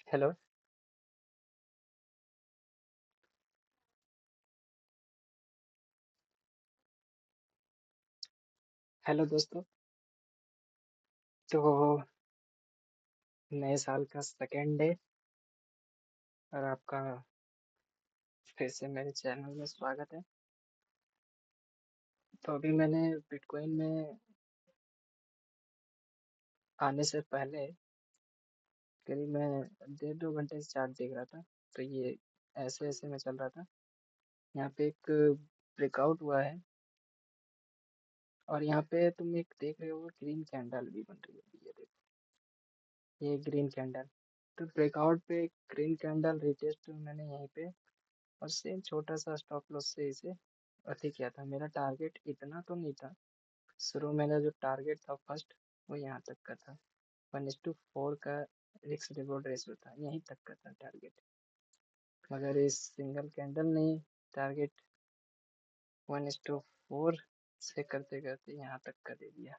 Hello. Hello दोस्तों। तो नए साल का सेकेंड डे और आपका फिर से मेरे चैनल में स्वागत है। तो अभी मैंने बिटकॉइन में आने से पहले करीब मैं 1.5 2 घंटे से चार्ट देख रहा था। तो ये ऐसे ऐसे में चल रहा था। यहाँ पे एक ब्रेकआउट हुआ है और यहाँ पे तुम एक देख रहे हो ग्रीन कैंडल भी बन रही है। ये देखो, ये ग्रीन कैंडल। तो ब्रेकआउट पे ग्रीन कैंडल रिटेस्ट मैंने यहीं पे और सेम छोटा सा स्टॉप लॉस से इसे अति किया था। मेरा टारगेट इतना तो नहीं था। शुरू में मेरा जो टारगेट था फर्स्ट, वो यहाँ तक का था। 1:4 का रिस्क रिवॉर्ड रेशियो था, यहीं तक का था टारगेट। मगर इस सिंगल कैंडल ने टारगेट 1:4 से करते करते यहाँ तक का दे दिया।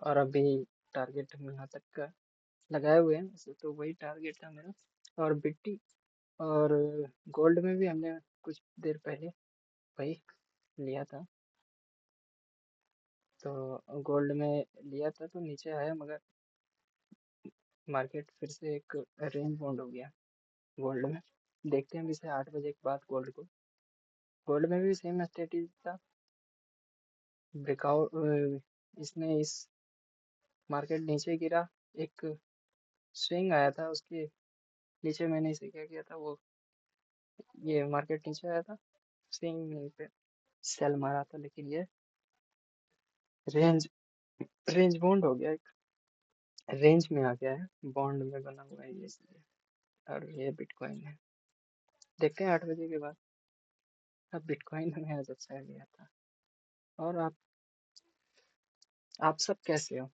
और अभी टारगेट हम यहाँ तक का लगाए हुए हैं, वैसे तो वही टारगेट था मेरा। और बिट्टी और गोल्ड में भी हमने कुछ देर पहले वही लिया था। तो गोल्ड में लिया था तो नीचे आया, मगर मार्केट फिर से एक रेंज बाउंड हो गया गोल्ड में। देखते हैं अभी से 8 बजे के बाद गोल्ड को। गोल्ड में भी सेम स्ट्रेटेजी था। ब्रेकआउट इसने इस मार्केट नीचे गिरा, एक स्विंग आया था, उसके नीचे मैंने इसे क्या किया था, वो ये मार्केट नीचे आया था, स्विंग पे सेल मारा था। लेकिन ये रेंज रेंज बाउंड हो गया, एक रेंज में आ गया है, बॉन्ड में बना हुआ है ये इसलिए। और ये बिटकॉइन है। देखते हैं 8 बजे के बाद। अब बिटकॉइन में आज अच्छा गया था। और आप सब कैसे हो?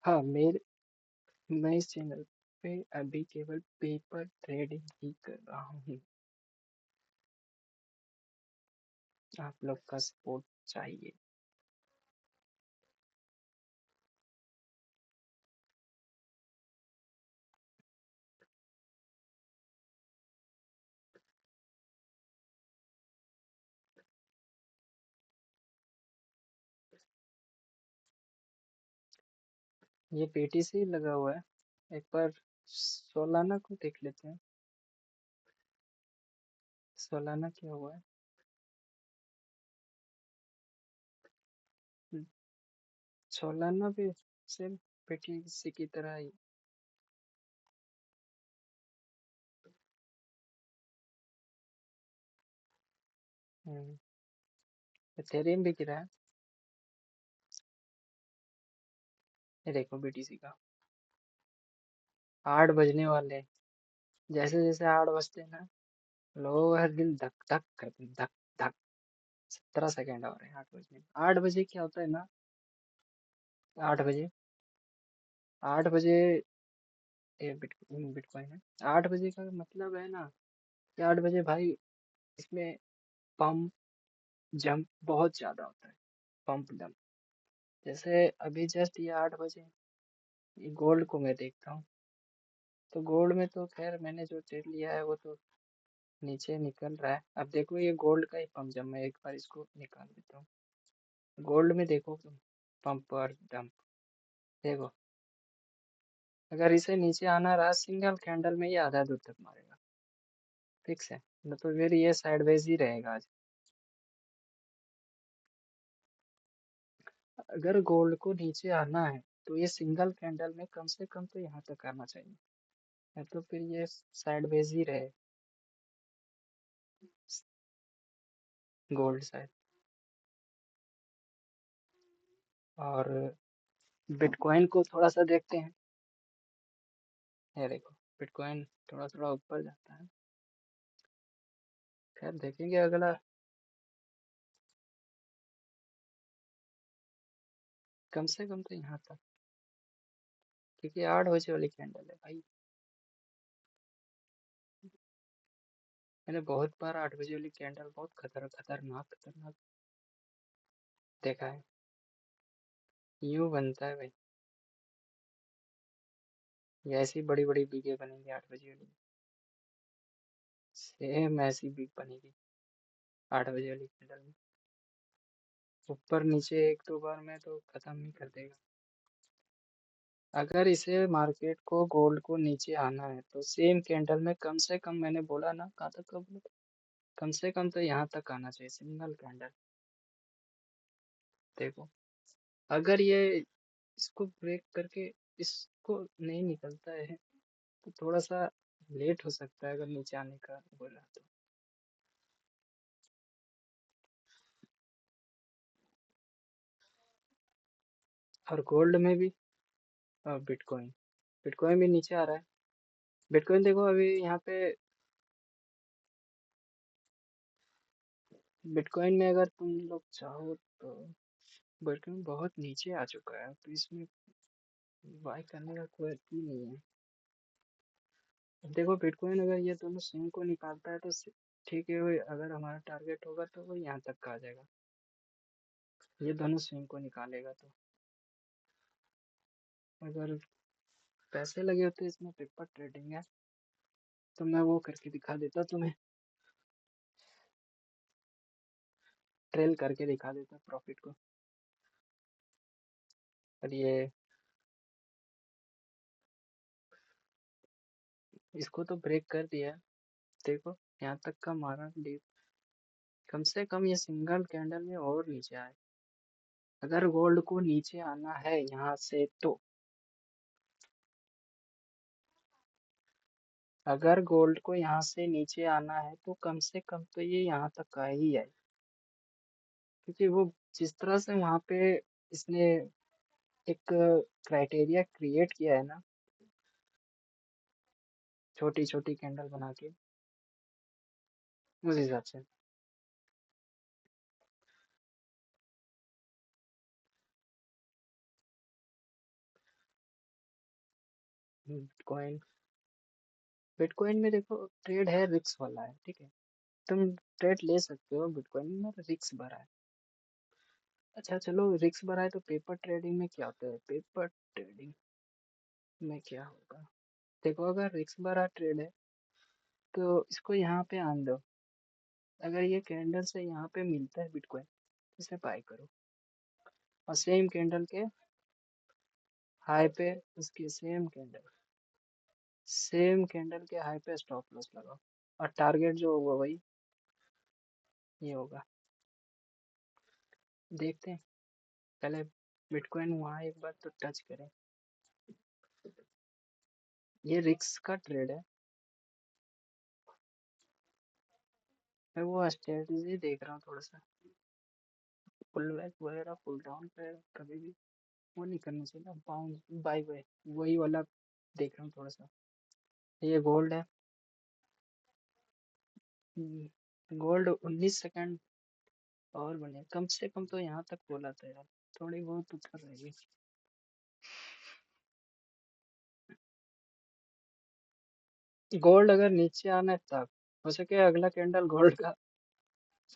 हाँ, मेरे मैं इस चैनल पे अभी केवल पेपर ट्रेडिंग ही कर रहा हूँ। आप लोग का सपोर्ट चाहिए। ये पीटीसी लगा हुआ है। एक बार सोलाना को देख लेते हैं। सोलाना क्या हुआ है? सोलाना भी सेम पीटीसी की तरह ही। एथेरियम भी गिरा है। ये देखो बीटीसी का 8 बजने वाले हैं। जैसे जैसे 8 बजते हैं ना, लोगों का दिल धक धक करते हैं, धक धक। 17 सेकेंड और है 8 बजने में। 8 बजे क्या होता है ना, 8 बजे, 8 बजे ये बिटकॉइन है। 8 बजे का मतलब है ना कि 8 बजे भाई, इसमें पंप जंप बहुत ज्यादा होता है। Pump jump. जैसे अभी जस्ट ये 8 बजे, ये गोल्ड को मैं देखता हूँ। तो गोल्ड में तो खैर मैंने जो ट्रेड लिया है वो तो नीचे निकल रहा है। अब देखो ये गोल्ड का ही पंप जंप, मैं एक बार इसको निकाल देता हूँ। गोल्ड में देखो तुम, पंप और डंप देखो। अगर इसे नीचे आना रहा सिंगल कैंडल में, ये आधा दूर तक मारेगा, फिक्स है। न तो फिर ये साइडवेज ही रहेगा आज। अगर गोल्ड को नीचे आना है तो ये सिंगल कैंडल में कम से कम तो यहाँ तक आना चाहिए, या तो फिर ये साइडवेज ही रहे गोल्ड शायद। और बिटकॉइन को थोड़ा सा देखते हैं। ये देखो, बिटकॉइन थोड़ा थोड़ा ऊपर जाता है। खैर देखेंगे अगला। कम से कम तो यहाँ तक, क्योंकि 8 बजे वाली कैंडल है भाई। मैंने बहुत बार 8 बजे वाली कैंडल बहुत खतरनाक खतरनाक देखा है। यूं बनता है भाई। ये ऐसी बड़ी बड़ी बीके बनेंगी 8 बजे वाली। सेम ऐसी बीक बनेगी 8 बजे वाली कैंडल में। ऊपर नीचे एक दो बार में तो खत्म ही कर देगा। अगर इसे मार्केट को गोल्ड को नीचे आना है तो सेम कैंडल में कम से कम, मैंने बोला ना कहाँ तक का बोला था? कम से कम तो यहाँ तक आना चाहिए सिंगल कैंडल। देखो, अगर ये इसको ब्रेक करके इसको नहीं निकलता है तो थोड़ा सा लेट हो सकता है अगर नीचे आने का बोला तो। और गोल्ड में भी, और बिटकॉइन, बिटकॉइन भी नीचे आ रहा है। बिटकॉइन देखो अभी यहाँ पे, बिटकॉइन में अगर तुम लोग चाहो तो बिटकॉइन बहुत नीचे आ चुका है तो इसमें बाय करने का कोई ही नहीं है। अब देखो बिटकॉइन अगर ये दोनों स्विंग को निकालता है तो ठीक है, वो अगर हमारा टारगेट होगा तो वो यहाँ तक का आ जाएगा। ये दोनों स्विंग को निकालेगा तो अगर पैसे लगे होते इसमें, पेपर ट्रेडिंग है तो मैं वो करके दिखा देता तुम्हें, ट्रेल करके दिखा देता प्रॉफिट को। और ये इसको तो ब्रेक कर दिया है। देखो यहाँ तक का मारा डीप, कम से कम ये सिंगल कैंडल में और नीचे आए। अगर गोल्ड को नीचे आना है यहाँ से तो, अगर गोल्ड को यहाँ से नीचे आना है तो कम से कम तो ये यहाँ तक का ही है। क्योंकि वो जिस तरह से वहाँ पे इसने एक क्राइटेरिया क्रिएट किया है ना, छोटी छोटी कैंडल बना के, उस हिसाब से बिटकॉइन, बिटकॉइन में देखो ट्रेड है रिक्स वाला है, ठीक है। तुम ट्रेड ले सकते हो बिटकॉइन में, रिक्स भरा है। अच्छा चलो, रिक्स भरा है तो पेपर ट्रेडिंग में क्या होता है? पेपर ट्रेडिंग में क्या होगा, देखो अगर रिक्स भरा ट्रेड है तो इसको यहाँ पे आन दो। अगर ये कैंडल से यहाँ पे मिलता है बिटकॉइन, इसे बाय करो। और सेम कैंडल के हाई पे, उसकी सेम कैंडल के हाई पे स्टॉप लॉस लगाओ। और टारगेट जो होगा वही ये होगा। देखते हैं, पहले बिटकॉइन वहाँ एक बार तो टच करें। ये रिक्स का ट्रेड है। मैं वो स्ट्रेटजी देख रहा हूँ थोड़ा सा, पुल बैक वगैरह, पुल डाउन पे कभी भी वो नहीं करना चाहिए ना, बाउंस बाय बाय, वही वाला देख रहा हूँ थोड़ा सा। ये गोल्ड है। गोल्ड 19 सेकंड और बने, कम से कम तो यहाँ तक बोला था यार, थोड़ी बहुत ऊपर रहेगी। गोल्ड अगर नीचे आना है तब, हो सके अगला कैंडल गोल्ड का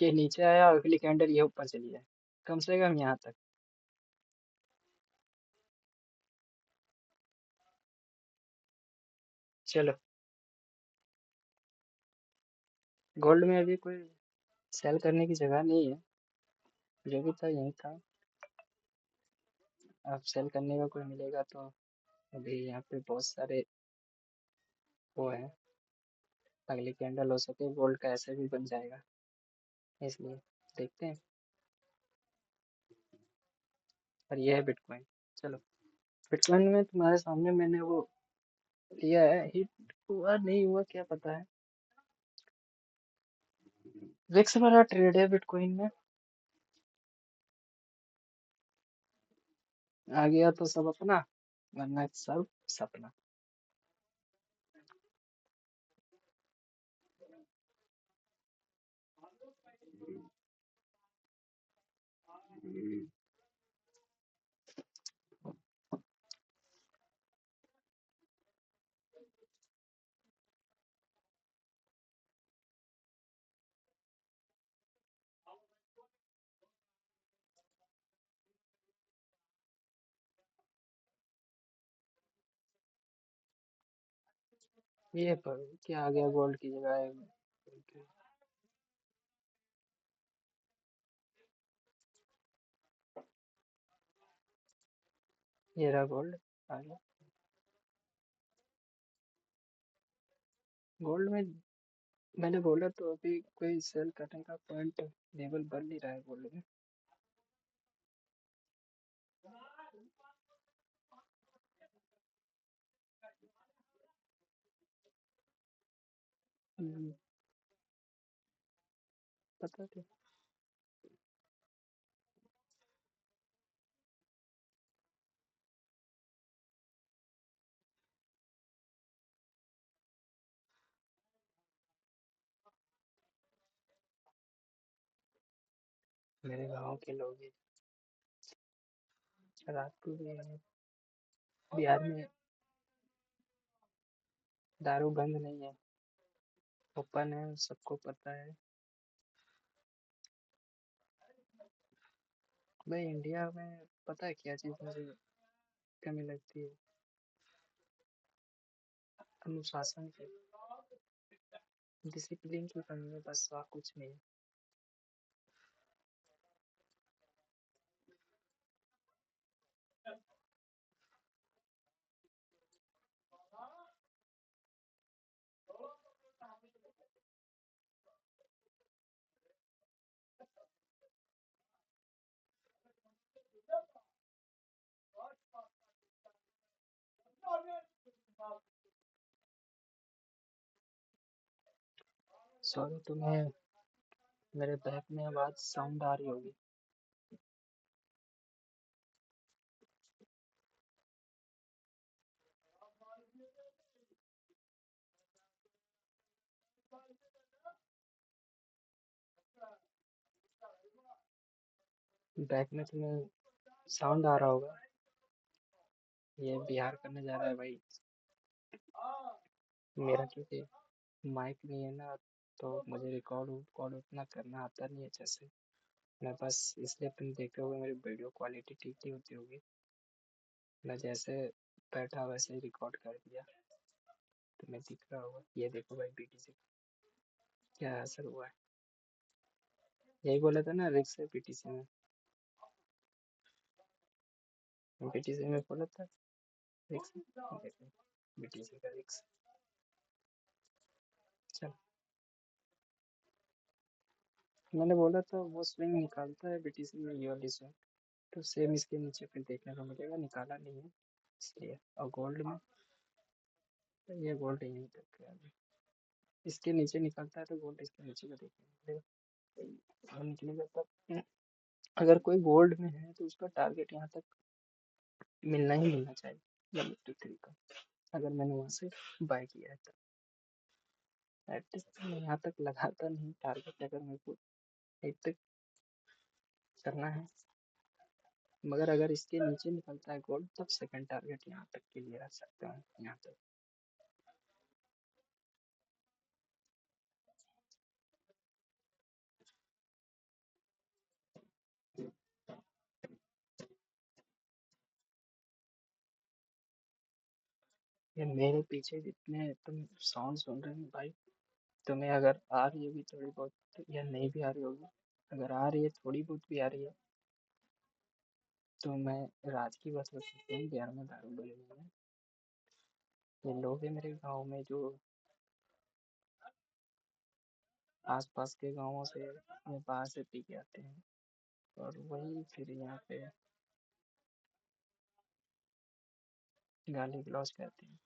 ये नीचे आया, अगली कैंडल ये ऊपर चली जाए, कम से कम यहाँ तक। चलो, गोल्ड में अभी कोई सेल करने की जगह नहीं है, जो भी था यही था। अब सेल करने का कोई मिलेगा तो, अभी यहाँ पे बहुत सारे वो है, अगली कैंडल हो सके गोल्ड का ऐसे भी बन जाएगा, इसलिए देखते हैं। और ये है बिटकॉइन। चलो, बिटकॉइन में तुम्हारे सामने मैंने वो लिया है, हिट हुआ नहीं हुआ क्या पता है। रिस्क भरा ट्रेड है बिटकॉइन में, आ गया तो सब अपना, वरना सब सपना। ये पर क्या आ गया गोल्ड की जगह है? ये रहा गोल्ड आ गया। गोल्ड में मैंने बोला तो अभी कोई सेल करने का पॉइंट लेवल बन नहीं रहा है गोल्ड में। हम्म, पता क्या। मेरे गांव के लोग ही रात को भी है। बिहार में दारू बंद नहीं है, ओपन है, सबको पता है। भाई इंडिया में पता है क्या चीज़ मुझे कमी लगती है? अनुशासन की, डिसिप्लिन की कमी है, बस और कुछ नहीं। सॉरी, तुम्हें मेरे बैक में आवाज साउंड आ रही होगी। बैक में तुम्हें साउंड आ रहा होगा। ये बिहार करने जा रहा है भाई। मेरा क्योंकि माइक नहीं है ना, तो मुझे रिकॉर्ड रिकॉर्ड उतना करना आता नहीं है अच्छे से। मैं बस इसलिए तुम देखे होगे मेरी वीडियो क्वालिटी ठीक नहीं होती होगी। मैं जैसे बैठा वैसे ही रिकॉर्ड कर दिया। तुम्हें दिख रहा होगा, ये देखो भाई बीटीसी क्या असर हुआ है। यही बोला था ना रिक्स है बीटीसी में। बीटीसी में बोला था रिक्स है। देखो बीटीसी का रिक्स। चल, मैंने बोला था वो स्विंग निकालता है बीटीसी में, ये वाली स्विंग। तो सेम इसके नीचे फिर देखने को मिलेगा, निकाला नहीं है इसलिए। और गोल्ड में तो ये गोल्ड यहीं तक है अभी। इसके नीचे निकलता है तो गोल्ड इसके नीचे का देखने को मिलेगा। और निकलेगा तब। अगर कोई गोल्ड में है तो उसका टारगेट यहाँ तक मिलना ही मिलना चाहिए, 153 का। अगर मैंने वहां से बाय किया है तो एटलीस्ट मैं यहाँ तक लगाता नहीं टारगेट, अगर मेरे को एक तक करना है। मगर अगर इसके नीचे निकलता है गोल्ड तब सेकंड टारगेट यहाँ तक के लिए रख सकते हैं, यहाँ तक। ये मेरे पीछे जितने तुम साउंड सुन रहे हो भाई, तुम्हें अगर आ रही होगी थोड़ी बहुत या नहीं भी आ रही होगी, अगर आ रही है थोड़ी बहुत भी आ रही है, तो मैं राज की बात कर सकती हूँ। बिहार में दारू बनी हुई है। ये लोग हैं मेरे गांव में जो आसपास के गांवों से या बाहर से पी के आते हैं, और वही फिर यहाँ पे गाली गलौज करते हैं।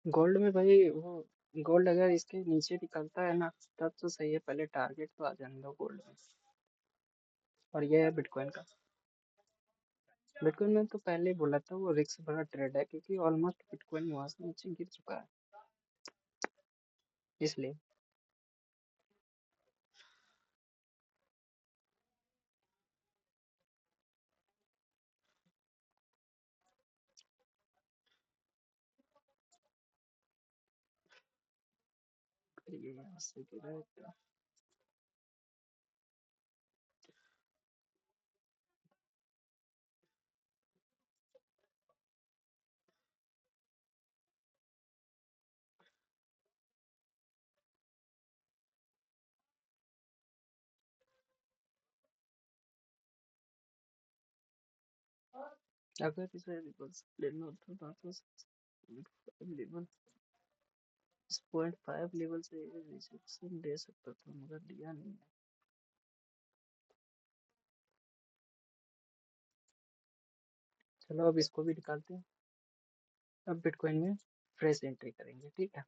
गोल्ड में भाई वो गोल्ड अगर इसके नीचे निकलता है ना तब तो सही है, पहले टारगेट तो आ जाने दो गोल्ड में। और ये है बिटकॉइन का। बिटकॉइन में तो पहले ही बोला था वो रिस्क भरा ट्रेड है, क्योंकि ऑलमोस्ट बिटकॉइन वहां से नीचे गिर चुका है इसलिए। यहाँ से गिरा था। अगर इसे रिवर्स लेना होता तो 5 लेवल, 0.5 लेवल से रिजेक्शन दे सकता था मगर लिया नहीं है। चलो अब इसको भी निकालते हैं। अब बिटकॉइन में फ्रेश एंट्री करेंगे, ठीक है।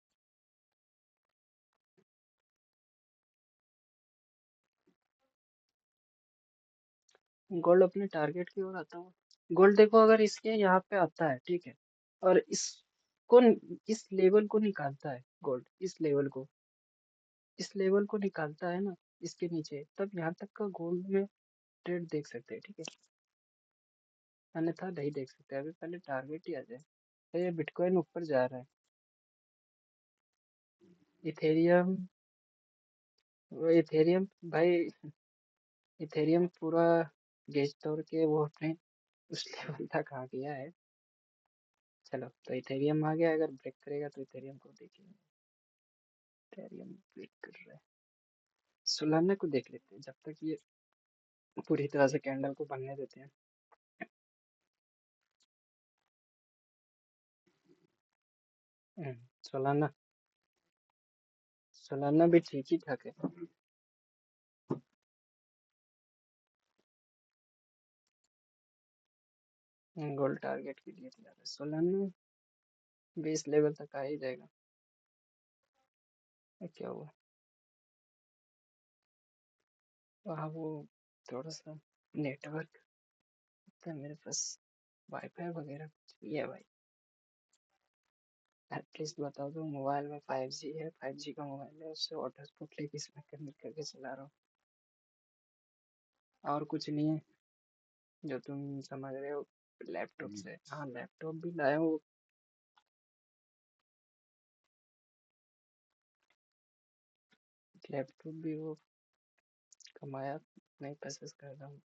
गोल्ड अपने टारगेट की ओर आता है। गोल्ड देखो अगर इसके यहाँ पे आता है, ठीक है, और इसको, इस लेवल को निकालता है गोल्ड, इस लेवल को निकालता है ना, इसके नीचे, तब यहाँ तक का गोल्ड में ट्रेड देख सकते हैं, ठीक है। अन्यथा नहीं देख सकते, अभी पहले टारगेट ही आ जाए। तो ये बिटकॉइन ऊपर जा रहा है। इथेरियम, वो इथेरियम भाई, इथेरियम पूरा गेज तोड़ के वो अपने उस लेवल तक आ गया है। चलो तो इथेरियम आ गया, अगर ब्रेक करेगा तो इथेरियम को देखेंगे। इथेरियम ब्रेक कर रहा है। सोलाना को देख लेते हैं जब तक ये पूरी तरह से कैंडल को बनने देते हैं। सोलाना, सोलाना भी ठीक ही ठाक है। गोल्ड टारगेट के लिए तैयार है। सोलाना 20 लेवल तक आ ही जाएगा। ये क्या हुआ? वहाँ वो थोड़ा सा नेटवर्क है मेरे पास, वाईफाई वगैरह कुछ भी है भाई। एटलीस्ट बता दो, मोबाइल में 5G है, 5G का मोबाइल है, उससे हॉटस्पॉट लेके इसमें कनेक्ट करके चला रहा हूँ। और कुछ नहीं है जो तुम समझ रहे हो। लैपटॉप से, हाँ लैपटॉप भी लाया हूँ। लैपटॉप भी वो कमाया, नहीं पैसे से कर रहा हूँ।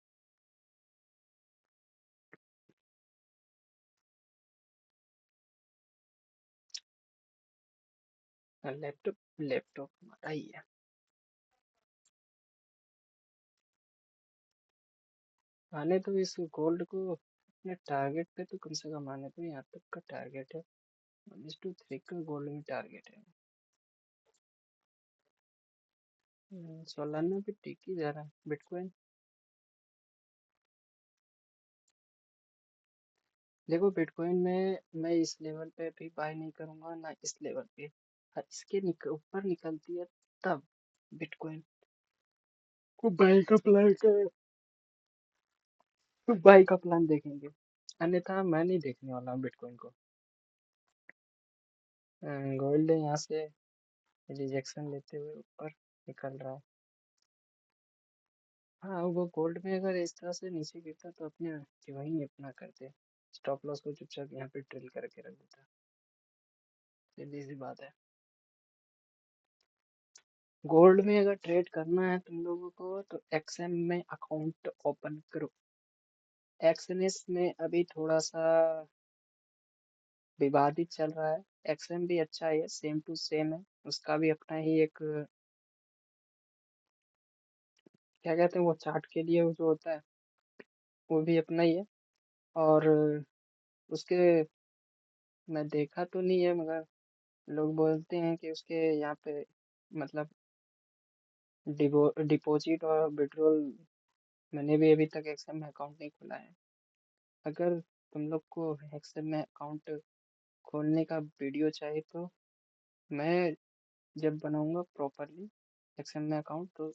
लैपटॉप, लैपटॉप हमारा ही है। आने तो इस गोल्ड को अपने टारगेट पे, तो कम से कम आने तो यहाँ तक का टारगेट है। 1:3 का गोल्ड में टारगेट है। सोलाना भी ठीक ही जा रहा है। बिटकॉइन देखो, बिटकॉइन में मैं इस लेवल पे भी बाय नहीं करूंगा ना इस लेवल पे। हाँ, इसके ऊपर निकलती है तब बिटकॉइन को बाय का प्लान कर, तो बाय का प्लान देखेंगे। अन्यथा मैं नहीं देखने वाला हूँ बिटकॉइन को। गोल्ड यहाँ से रिजेक्शन लेते हुए ऊपर निकल रहा है। हाँ, वो गोल्ड में अगर इस तरह से नीचे गिरता तो अपने वही अपना करते, स्टॉप लॉस को चुपचाप यहाँ पे ड्रिल करके रख देता। सीधी सी बात है। गोल्ड में अगर ट्रेड करना है तुम लोगों को तो एक्सएम में अकाउंट ओपन करो। एक्सएनएस में अभी थोड़ा सा विवादित चल रहा है। एक्सएम भी अच्छा है, सेम टू सेम है, उसका भी अपना ही एक, क्या कहते हैं वो चार्ट के लिए वो जो होता है, वो भी अपना ही है। और उसके, मैं देखा तो नहीं है मगर लोग बोलते हैं कि उसके यहाँ पे मतलब डिपॉजिट और विड्रॉल, मैंने भी अभी तक एक्सेल में अकाउंट नहीं खोला है। अगर तुम लोग को एक्सेल में अकाउंट खोलने का वीडियो चाहिए तो मैं जब बनाऊंगा प्रॉपरली एक्सेल में अकाउंट, तो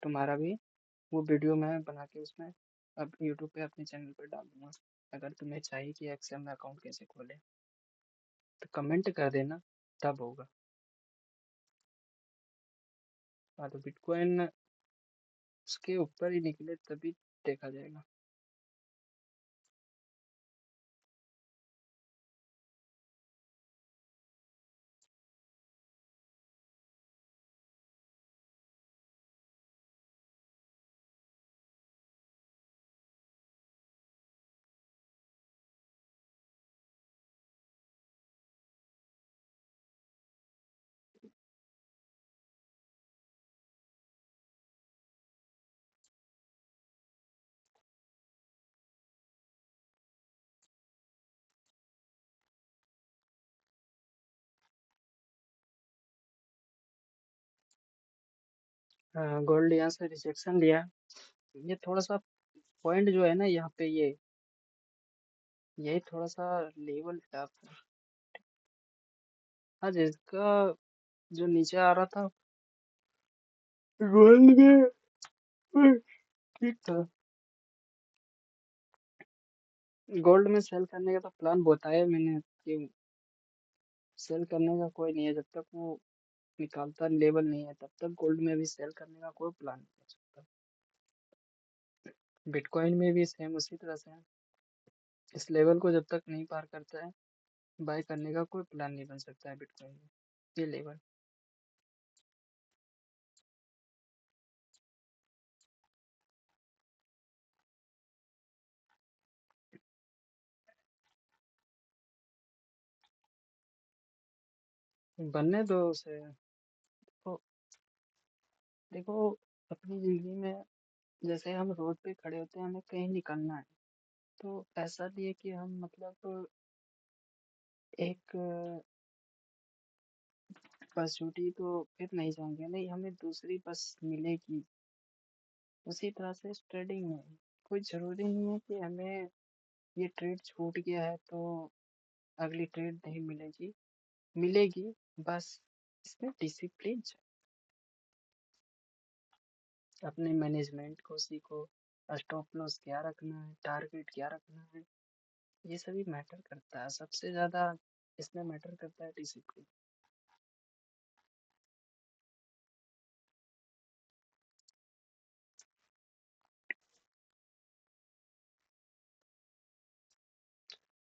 तुम्हारा भी वो वीडियो मैं बना के उसमें अब यूट्यूब पे अपने चैनल पर डाल दूंगा। अगर तुम्हें चाहिए कि एक्सेल में अकाउंट कैसे खोले तो कमेंट कर देना, तब होगा। हाँ तो बिटकॉइन उसके ऊपर ही निकले तभी देखा जाएगा। गोल्ड यहाँ से रिजेक्शन लिया। ये थोड़ा सा पॉइंट जो है ना यहाँ पे, ये यही थोड़ा सा लेवल टफ है। हाँ, जिसका जो नीचे आ रहा था गोल्ड में, ठीक था। गोल्ड में सेल करने का तो प्लान बताया मैंने कि सेल करने का कोई नहीं है, जब तक वो निकालता लेवल नहीं है तब तक गोल्ड में भी सेल करने का कोई प्लान नहीं हो सकता। बिटकॉइन में भी सेम उसी तरह से है। इस लेवल को जब तक नहीं पार करता है, बाय करने का कोई प्लान नहीं बन सकता है बिटकॉइन में, ये लेवल। बनने दो उसे। तो देखो, अपनी जिंदगी में जैसे हम रोड पे खड़े होते हैं, हमें कहीं निकलना है, तो ऐसा नहीं है कि हम मतलब एक बस छूटी तो फिर नहीं जाएंगे, नहीं, हमें दूसरी बस मिलेगी। उसी तरह से ट्रेडिंग में कोई जरूरी नहीं है कि हमें ये ट्रेड छूट गया है तो अगली ट्रेड नहीं मिलेगी, मिलेगी। बस इसमें डिसिप्लिन चाहिए। अपने मैनेजमेंट को सीखो, स्टॉप लॉस क्या रखना है, टारगेट क्या रखना है, ये सभी मैटर करता है। सबसे ज्यादा इसमें मैटर करता है डिसिप्लिन।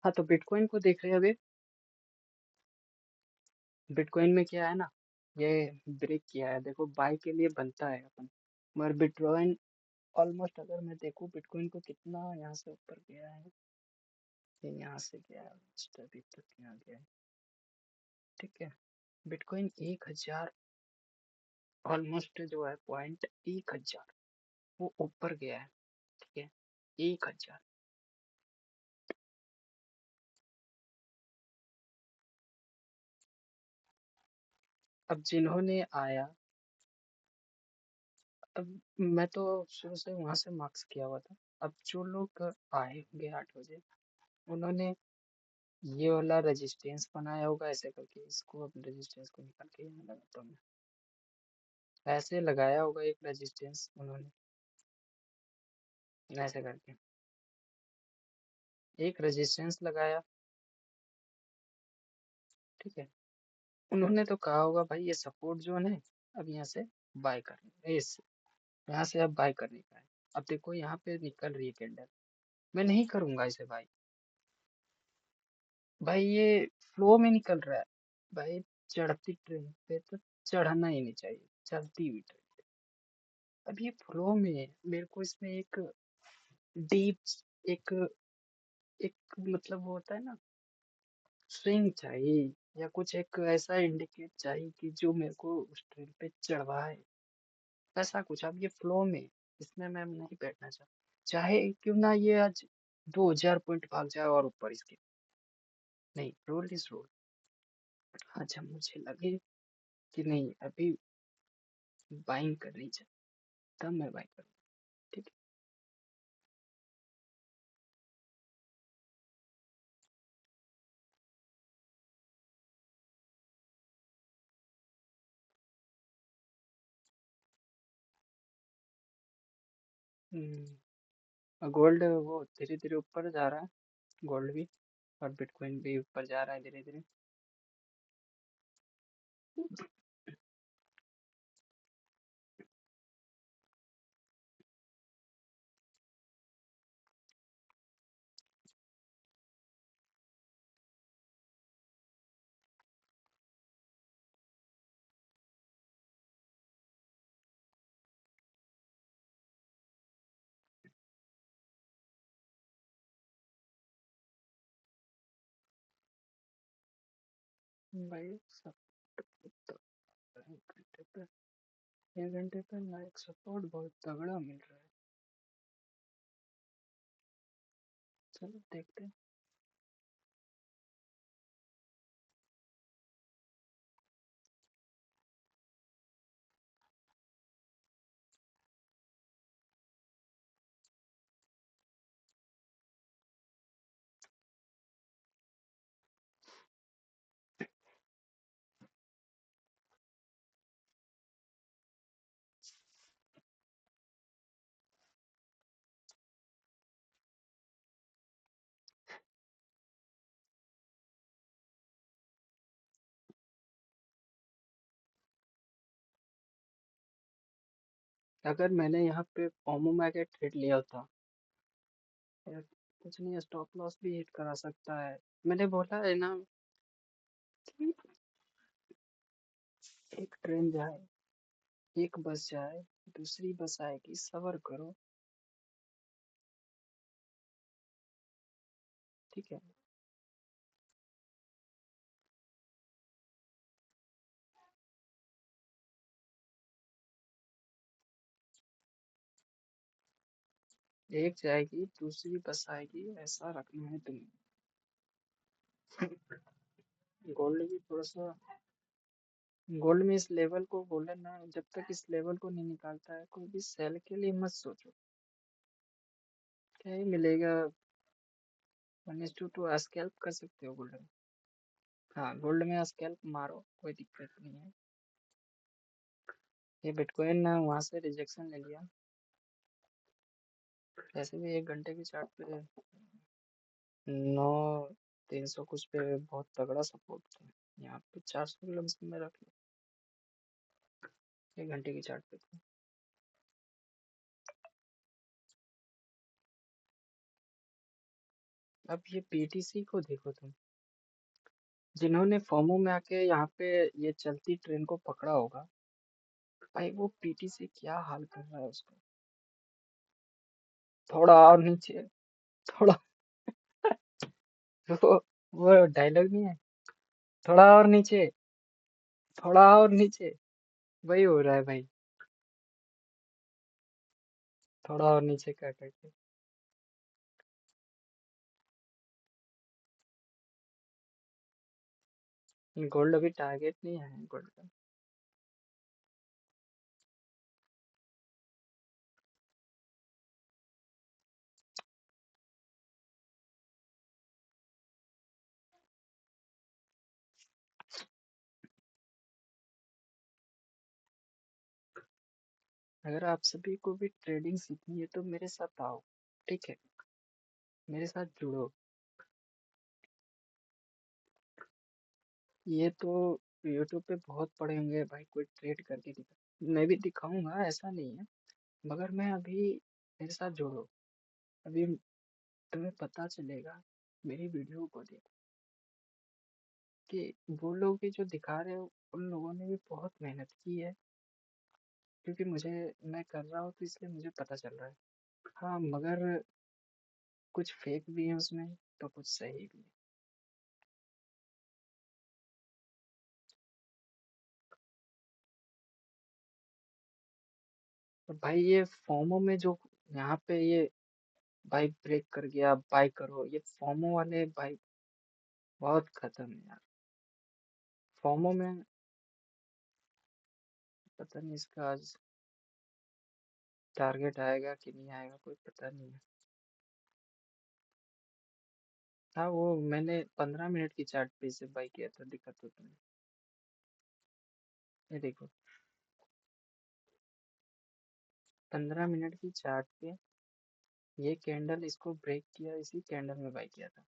हाँ, तो बिटकॉइन को देख रहे हैं अभी। बिटकॉइन में क्या है ना, ये ब्रेक किया है, देखो बाय के लिए बनता है अपन। मगर बिटकॉइन ऑलमोस्ट, अगर मैं देखूँ बिटकॉइन को कितना यहाँ से ऊपर गया है, ये यहाँ से गया है almost अभी तक यहाँ गया है, ठीक है। बिटकॉइन 1,000 ऑलमोस्ट जो है पॉइंट 1,000 वो ऊपर गया है, ठीक है। 1,000। अब जिन्होंने आया, अब मैं तो शुरू से वहां से मार्क्स किया हुआ था। अब जो लोग आए होंगे 8 बजे, उन्होंने ये वाला रेजिस्टेंस बनाया होगा ऐसे करके, इसको अब रेजिस्टेंस को निकाल के यहाँ लगाता हूँ मैं। ऐसे लगाया होगा एक रेजिस्टेंस उन्होंने, ऐसे करके एक रेजिस्टेंस लगाया, ठीक है। उन्होंने तो कहा होगा भाई ये सपोर्ट जोन है, अब यहाँ से बाय करना है, इस यहाँ से अब बाय करने का है। अब देखो यहाँ पे निकल रही है कैंडल, मैं नहीं करूंगा इसे बाय। भाई ये फ्लो में निकल रहा है। भाई चढ़ती ट्रेन पे तो चढ़ना ही नहीं चाहिए, चलती हुई ट्रेन। अब ये फ्लो में है, मेरे को इसमें एक डीप, एक एक मतलब वो होता है ना, स्विंग चाहिए, या कुछ एक ऐसा इंडिकेट चाहिए कि जो मेरे को उस ट्रेन पे चढ़वाए, ऐसा कुछ। अब ये फ्लो में, इसमें मैं नहीं बैठना चाहता, चाहे क्यों ना ये आज 2,000 पॉइंट भाग जाए और ऊपर इसके। नहीं, रोल इज रोल। हाँ, जब मुझे लगे कि नहीं अभी बाइंग करनी चाहिए, तब मैं बाइंग करूँ, ठीक है। गोल्ड वो धीरे धीरे ऊपर जा रहा है, गोल्ड भी, और बिटकॉइन भी ऊपर जा रहा है धीरे धीरे। भाई सब तो एक घंटे पे, 1 घंटे पे ना एक सपोर्ट बहुत तगड़ा मिल रहा है। चलो देखते हैं। अगर मैंने यहाँ पे फोमो में आके ट्रेड लिया होता, यार, कुछ नहीं, स्टॉप लॉस भी हिट करा सकता है। मैंने बोला है ना कि एक ट्रेन जाए, एक बस जाए, दूसरी बस आएगी, सबर करो। ठीक है। एक जाएगी, दूसरी बस आएगी, ऐसा रखना है तुम्हें। गोल्ड भी थोड़ा सा, गोल्ड में इस लेवल को बोले ना, जब तक इस लेवल को नहीं निकालता है कोई भी सेल के लिए मत सोचो। क्या ही मिलेगा। 1:2 स्कैल्प कर सकते हो गोल्ड में। हाँ, गोल्ड में स्कैल्प मारो, कोई दिक्कत नहीं है। ये बिटकॉइन ना वहां से रिजेक्शन ले लिया। ऐसे भी 1 घंटे की चार्ट पे 9,300 कुछ पे बहुत तगड़ा सपोर्ट था। यहाँ पे 400 के लमसम में रख लो। 1 घंटे की चार्ट पे था। अब ये पीटीसी को देखो तुम, जिन्होंने फोमो में आके यहाँ पे ये चलती ट्रेन को पकड़ा होगा, भाई वो पीटीसी क्या हाल कर रहा है उसका। थोड़ा और नीचे, थोड़ा वो डायलॉग नहीं है, थोड़ा और नीचे, थोड़ा और नीचे, वही हो रहा है भाई। थोड़ा और नीचे क्या करके। गोल्ड अभी टारगेट नहीं है गोल्ड का। अगर आप सभी को भी ट्रेडिंग सीखनी है तो मेरे साथ आओ। ठीक है, मेरे साथ जुड़ो। ये तो यूट्यूब पे बहुत पड़े होंगे भाई, कोई ट्रेड करके दिखा, मैं भी दिखाऊंगा, ऐसा नहीं है। मगर मैं अभी, मेरे साथ जुड़ो। अभी तुम्हें पता चलेगा, मेरी वीडियो को देखो, कि वो लोग भी जो दिखा रहे हो उन लोगों ने भी बहुत मेहनत की है। क्योंकि मुझे, मैं कर रहा हूँ तो इसलिए मुझे पता चल रहा है। हाँ, मगर कुछ फेक भी है उसमें, तो कुछ सही भी है। तो भाई ये फोमो में जो यहाँ पे ये भाई ब्रेक कर गया, बाय करो, ये फोमो वाले भाई बहुत खत्म है यार। फोमो में पता नहीं इसका आज टारगेट आएगा कि नहीं आएगा, कोई पता नहीं है। हाँ, वो मैंने 15 मिनट की चार्ट पे इसे बाय किया था, दिक्कत तो तुम्हें। ये देखो, 15 मिनट की चार्ट पे ये कैंडल इसको ब्रेक किया, इसी कैंडल में बाय किया था।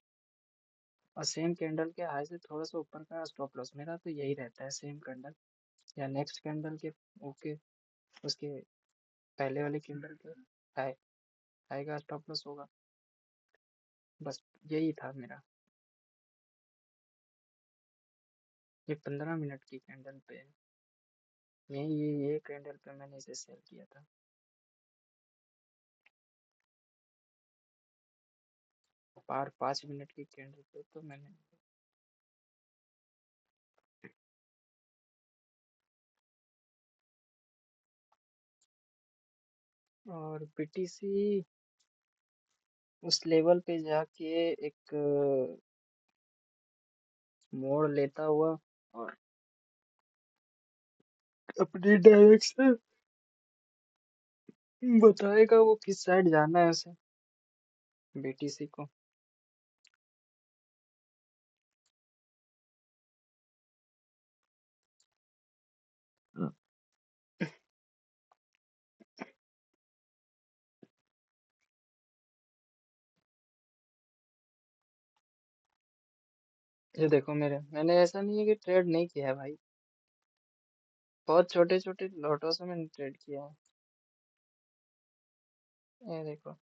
और सेम कैंडल के हाई से थोड़ा सा ऊपर का स्टॉप लॉस मेरा तो यही रहता है, सेम कैंडल या नेक्स्ट कैंडल के, ओके, उसके पहले वाले कैंडल के हाई, हाई का स्टॉप लॉस होगा। बस यही था मेरा। ये 15 मिनट की कैंडल पे है। ये कैंडल पे मैंने इसे सेल किया था। पार 5 मिनट की कैंडल पे तो मैंने, और पीटीसी उस लेवल पे जाके एक मोड़ लेता हुआ और अपनी डायरेक्शन बताएगा, वो किस साइड जाना है उसे, बीटीसी को। ये देखो, मैंने ऐसा नहीं है कि ट्रेड नहीं किया है भाई, बहुत छोटे छोटे लॉटों से मैंने ट्रेड किया है। ये देखो।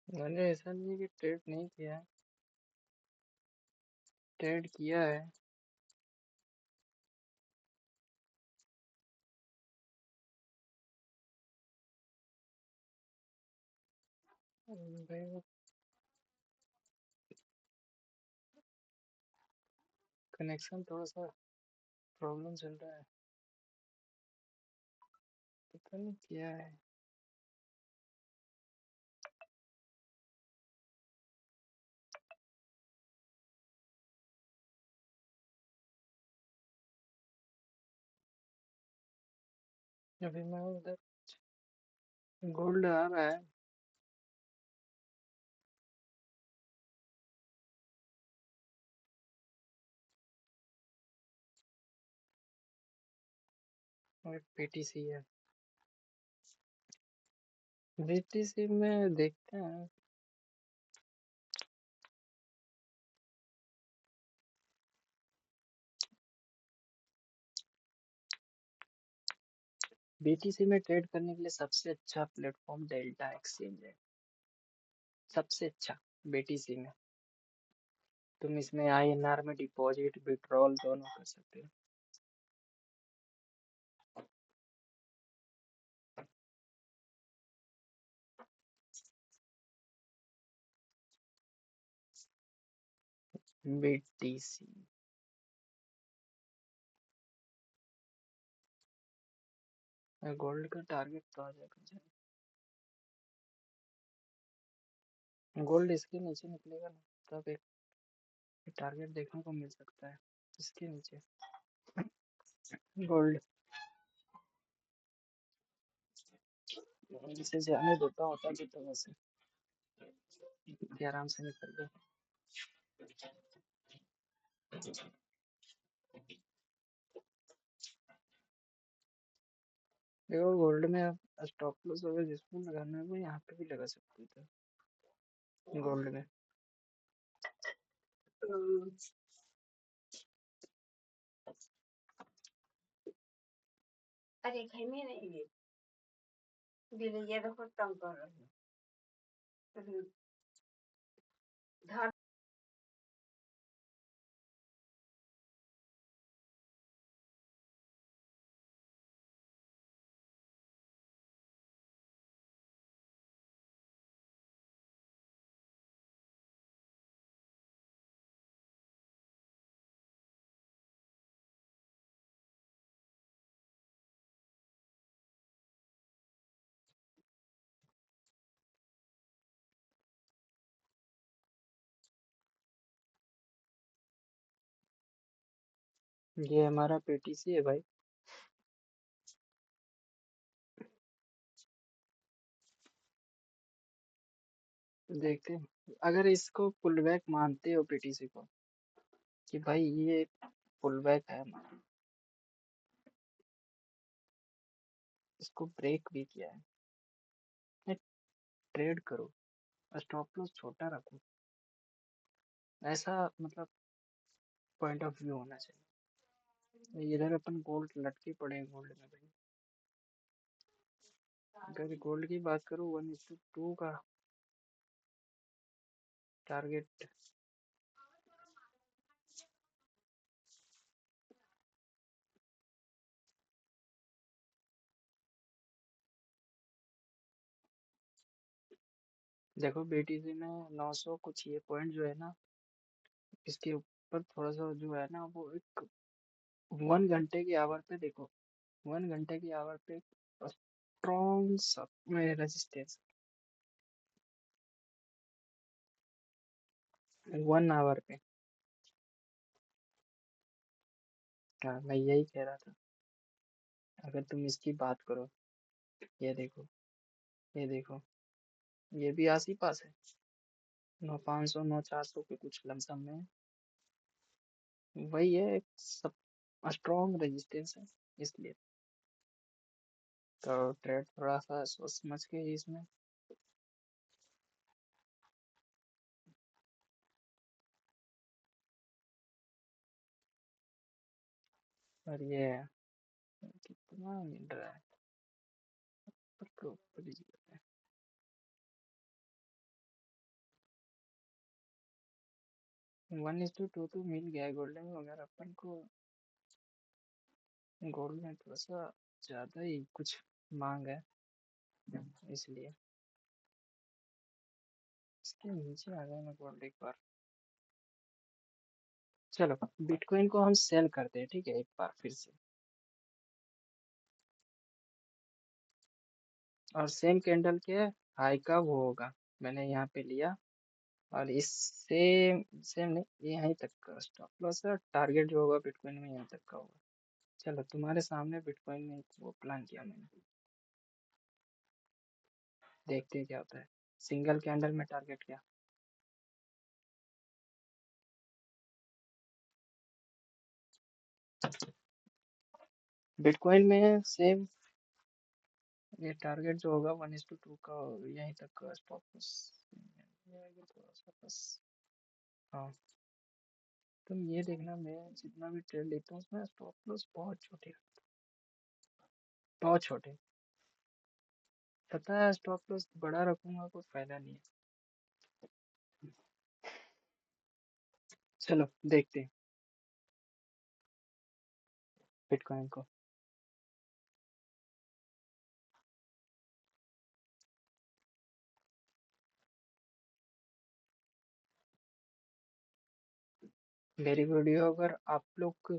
मैंने ऐसा नहीं है कि ट्रेड नहीं किया है, ट्रेड किया है। भाई वो कनेक्शन थोड़ा सा प्रॉब्लम चल रहा है, पता नहीं क्या है। अभी मैं उधर गोल्ड आ रहा है। और पीटीसी है। बीटीसी में देखते हैं। बीटीसी में ट्रेड करने के लिए सबसे अच्छा प्लेटफॉर्म डेल्टा एक्सचेंज है, सबसे अच्छा। बीटीसी में तुम इसमें आईएनआर में डिपॉजिट विड्रॉल दोनों कर सकते हो। बीटीसी गोल्ड का टारगेट तो आ जाएगा। गोल्ड इसके नीचे निकलेगा ना, तब एक टारगेट देखने को मिल सकता है इसके नीचे। गोल्ड जिसे जाने देता होता भी तो वैसे कि आराम से निकल गए। देखो गोल्ड में आप स्टॉप लॉस अगर जिसको लगाना है वो यहाँ पे भी लगा सकते थे गोल्ड में। अरे घर में नहीं दिल ये देखो तंग कर रही है। ये हमारा पीटीसी है भाई। देखते हैं अगर इसको पुल बैक मानते हो पीटीसी को कि भाई ये पुल बैक है हमारा, इसको ब्रेक भी किया है, ट्रेड करो, स्टॉप लॉस छोटा रखो, ऐसा मतलब पॉइंट ऑफ व्यू होना चाहिए। इधर अपन गोल्ड लटके पड़े हैं गोल्ड में भाई। अगर गोल्ड की बात करूँ 1:2 का टारगेट। देखो बीटीसी में 900 कुछ ये पॉइंट जो है ना, इसके ऊपर थोड़ा सा जो है ना वो एक 1 घंटे की आवर पे देखो, 1 घंटे की आवर पे स्ट्रॉन्ग में रेजिस्टेंस 1 आवर पे। हाँ, मैं यही कह रहा था। अगर तुम इसकी बात करो, ये देखो, ये देखो, ये भी आस ही पास है। 9 500 9 400 के कुछ लमसम में है। वही है, एक सब स्ट्रॉन्ग रेजिस्टेंस है, इसलिए तो ट्रेड थोड़ा सा सोच समझ के ही इसमें। और ये कितना मिल रहा है ऊपर के ऊपर ही जाता 1:2 मिल गया है गोल्ड में, मगर अपन को गोल्ड में थोड़ा सा ज्यादा ही कुछ मांग है, इसलिए इसके नीचे आ गए मैं गोल्ड एक बार। चलो, बिटकॉइन को हम सेल करते हैं, ठीक है, एक बार फिर से। और सेम कैंडल के हाई का वो होगा, मैंने यहाँ पे लिया। और इस सेम सेम नहीं, ये यहीं तक का स्टॉप लॉस है, टारगेट जो होगा बिटकॉइन में यहाँ तक का होगा। चलो, तुम्हारे सामने बिटकॉइन में वो प्लान किया मैंने, देखते हैं क्या होता है। सिंगल कैंडल में टारगेट किया। बिटकॉइन में सेम, ये टारगेट जो होगा 1:2 का, यहीं तक का स्टॉप लॉस। थोड़ा सा बस। हाँ, तुम ये देखना, मैं जितना भी ट्रेड लेता हूँ उसमें स्टॉप लॉस बहुत छोटे, बहुत छोटे। पता है, स्टॉप लॉस बड़ा रखूंगा कोई फायदा नहीं है। चलो, देखते हैं बिटकॉइन को। मेरी वीडियो अगर आप लोग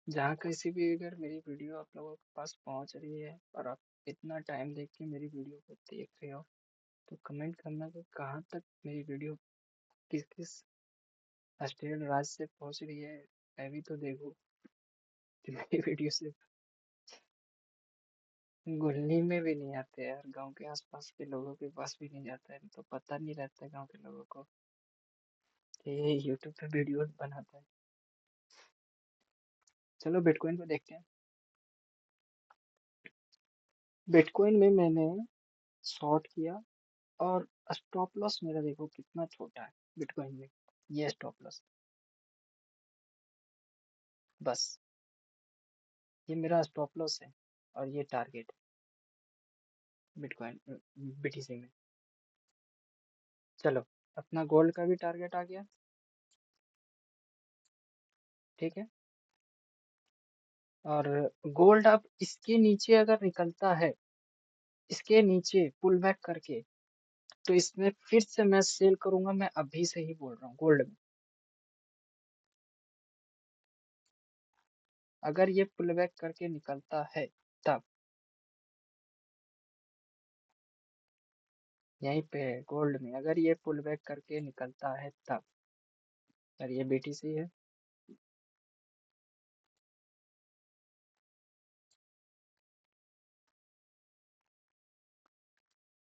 जहाँ किसी भी, अगर मेरी वीडियो आप लोगों के पास पहुँच रही है और आप इतना टाइम देख के मेरी वीडियो को देख रहे हो, तो कमेंट करना कि कहाँ तक मेरी वीडियो किस किस स्टेट राज्य से पहुँच रही है। मैं भी तो देखूँ कि मेरी वीडियो से गुलनी में भी नहीं आते यार, गांव के आसपास के लोगों के पास भी नहीं जाता है, तो पता नहीं रहता है गांव के लोगों को कि ये यूट्यूब पे वीडियो बनाता है। चलो, बिटकॉइन को देखते हैं। बिटकॉइन में मैंने शॉर्ट किया, और स्टॉप लॉस मेरा देखो कितना छोटा है बिटकॉइन में। ये स्टॉप लॉस, बस, ये मेरा स्टॉप लॉस है। और ये टारगेट है बिटकॉइन, बीटीसी में। चलो, अपना गोल्ड का भी टारगेट आ गया, ठीक है। और गोल्ड अब इसके नीचे अगर निकलता है, इसके नीचे पुल बैक करके, तो इसमें फिर से मैं सेल करूंगा, मैं अभी से ही बोल रहा हूँ गोल्ड में। अगर ये पुल बैक करके निकलता है, तब यहीं पे है गोल्ड में, अगर ये पुल बैक करके निकलता है तब। और ये बीटीसी है।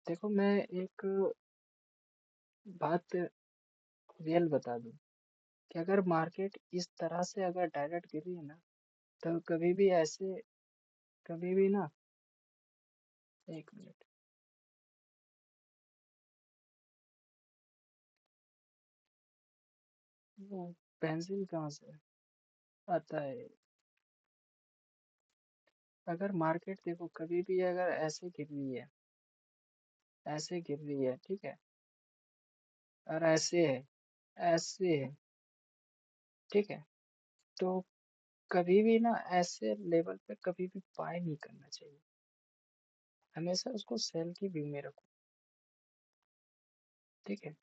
देखो, मैं एक बात रियल बता दूं, कि अगर मार्केट इस तरह से अगर डायरेक्ट गिरी है ना, तो कभी भी ऐसे, कभी भी ना, 1 मिनट, वो पेंसिल कहाँ से आता है। अगर मार्केट देखो कभी भी अगर ऐसे गिर रही है, ऐसे गिर रही है, ठीक है, और ऐसे है, ऐसे है, ठीक है, तो कभी भी ना ऐसे लेवल पे कभी भी बाय नहीं करना चाहिए। हमेशा उसको सेल की व्यू में रखो, ठीक है।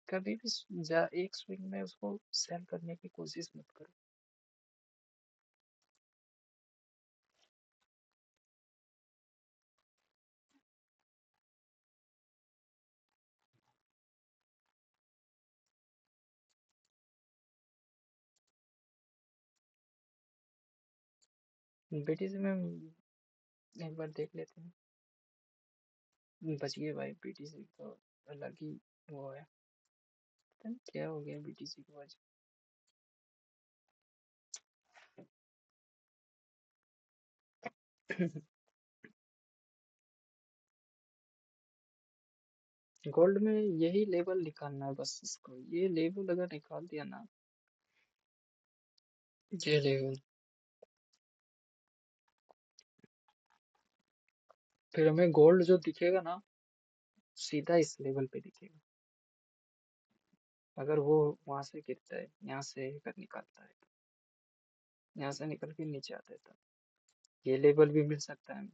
कभी भी एक स्विंग में उसको सेल करने की कोशिश मत करो। बीटीसी में एक बार देख लेते हैं। बच गए भाई, बीटीसी तो अलग ही वो है। पता नहीं क्या हो गया बीटीसी को आज। गोल्ड में यही लेवल निकालना है बस, इसको ये लेवल अगर निकाल दिया ना, ये लेवल, फिर हमें गोल्ड जो दिखेगा ना, सीधा इस लेवल पे दिखेगा। अगर वो वहां से गिरता है, यहाँ से अगर निकलता है, यहाँ से निकल के नीचे आता है, तो ये लेवल भी मिल सकता है हमें।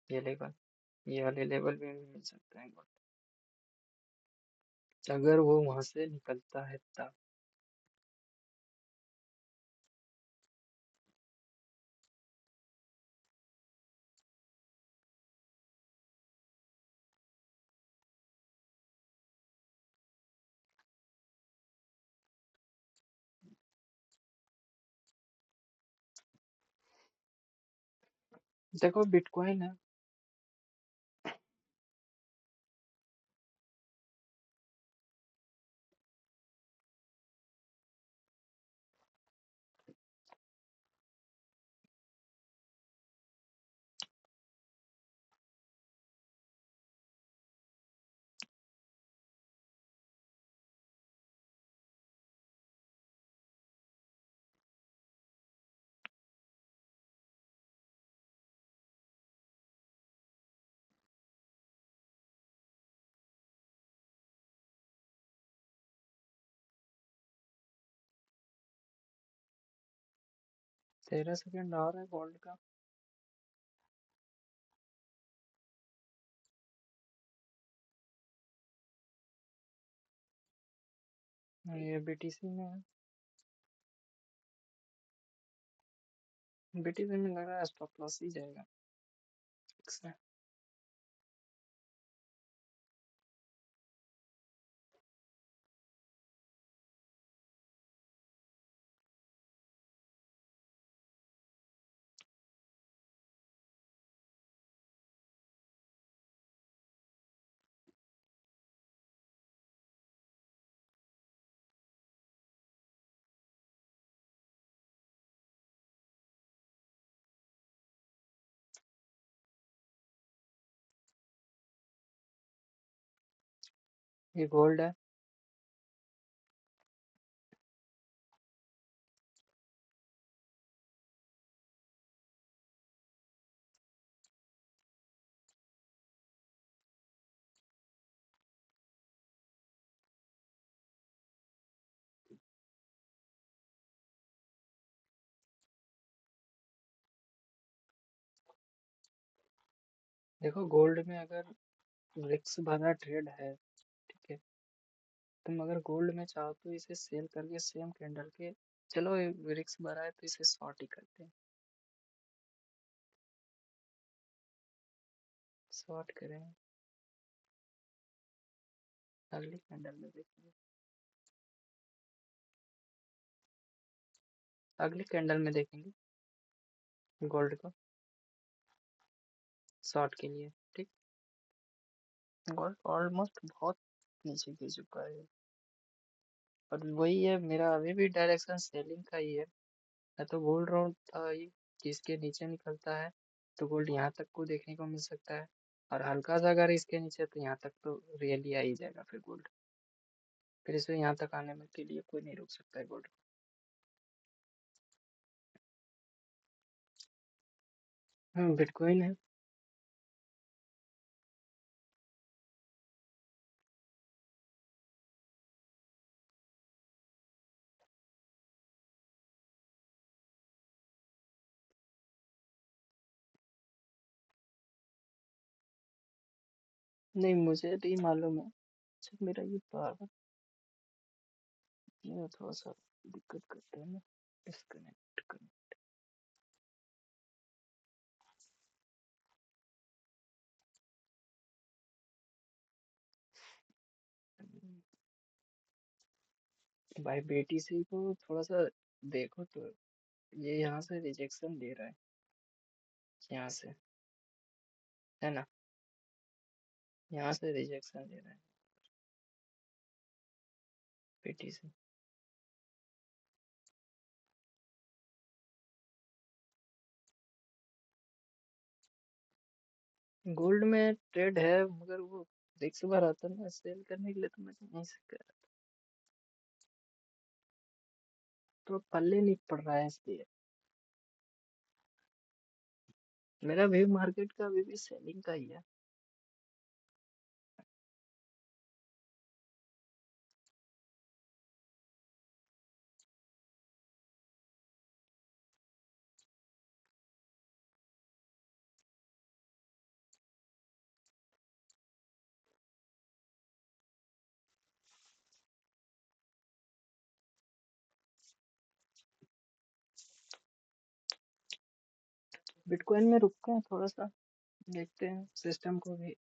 ये लेवल, ये वाले लेवल भी मिल सकता है गोल्ड, अगर वो वहां से निकलता है तब। देखो बिटकॉइन है, तेरह सेकंड आ रहा है गोल्ड का। ये बीटीसी में है, बीटीसी में लग रहा है स्टॉप लॉस ही जाएगा इससे। ये गोल्ड है, देखो गोल्ड में अगर रिस्क भरा ट्रेड है, ठीक है, तुम अगर गोल्ड में चाहो तो इसे सेल करके सेम कैंडल के, चलो रिस्क भरा है तो इसे शॉर्ट ही करते हैं, शॉर्ट करें। अगली कैंडल में देखेंगे, अगली कैंडल में देखेंगे गोल्ड को शॉर्ट के लिए, ठीक। गोल्ड ऑलमोस्ट बहुत नीचे गिर चुका है, और वही है मेरा अभी भी डायरेक्शन सेलिंग का ही है। मैं तो बोल रहा हूँ था ये कि इसके नीचे निकलता है तो गोल्ड यहाँ तक को देखने को मिल सकता है, और हल्का सा अगर इसके नीचे तो यहाँ तक तो रियली आ ही जाएगा फिर गोल्ड। फिर इसे यहाँ तक आने में के लिए कोई नहीं रोक सकता है गोल्ड को। बिटकॉइन है। नहीं मुझे नहीं मालूम है। अच्छा मेरा ये बार ये थोड़ा सा दिक्कत करता है ना, डिस्कनेक्ट कर। भाई बेटी से को थोड़ा सा देखो तो, ये यहाँ से रिजेक्शन दे रहा है, यहाँ से, है ना, यहाँ से रिजेक्शन दे रहा है पीटीसी। गोल्ड में ट्रेड है मगर वो रिस्क भरा था ना सेल करने के लिए, तो मैं नहीं सकता, तो पल्ले नहीं पड़ रहा है इसलिए। मेरा भी मार्केट का अभी भी सेलिंग का ही है। बिटकॉइन में रुकते हैं थोड़ा सा, देखते हैं सिस्टम को भी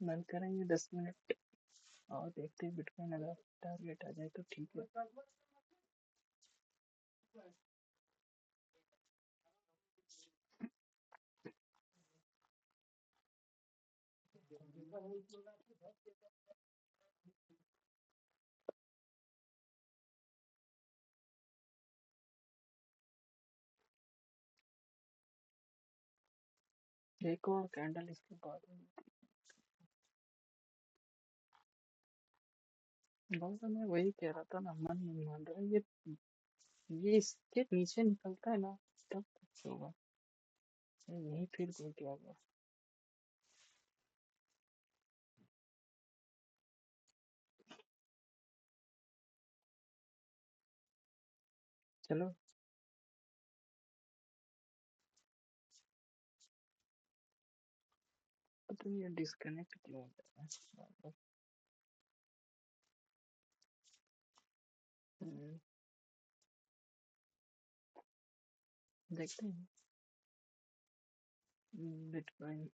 बंद करेंगे 10 मिनट, और देखते हैं बिटकॉइन अगर टारगेट आ जाए तो ठीक है। एक और कैंडल इसके बाद, बहुत मैं वही कह रहा था ना, मन नहीं मान रहा ये इसके नीचे निकलता है ना, तब कुछ होगा, यही फिर कोई क्या होगा। चलो, पता नहीं ये डिस्कनेक्ट क्यों होता है बार-बार। देखते हैं बिटकॉइन।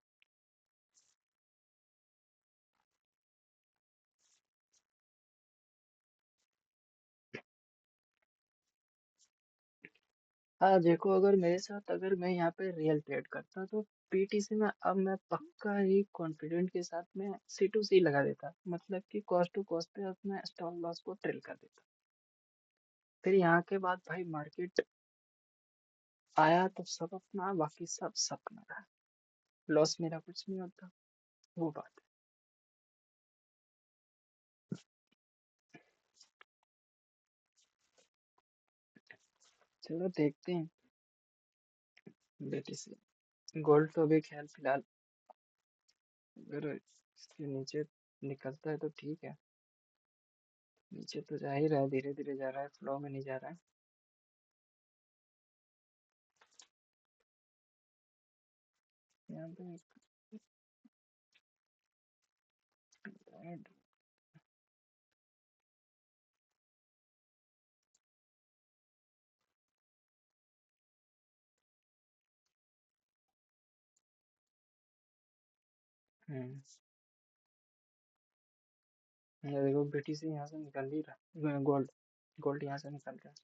हाँ देखो, अगर मेरे साथ, अगर मैं यहाँ पे रियल ट्रेड करता तो पीटीसी में अब मैं पक्का ही कॉन्फिडेंट के साथ में सी टू सी लगा देता, मतलब कि कॉस्ट टू कॉस्ट पे अपना स्टॉप लॉस को ट्रिल कर देता। फिर यहाँ के बाद भाई मार्केट आया तो सब अपना, बाकी सब सपना रहा, लॉस मेरा कुछ नहीं होता, वो बात है। चलो देखते हैं बीटीसी। गोल्ड तो अभी ख्याल फिलहाल अगर इसके नीचे निकलता है तो ठीक है, नीचे तो जा ही रहा है, धीरे धीरे जा रहा है, फ्लो में नहीं जा रहा है। यहाँ पे हम्म, ये देखो बीटीसी यहाँ से निकल ही रहा है, गोल्ड, गोल्ड यहाँ से निकल रहा है,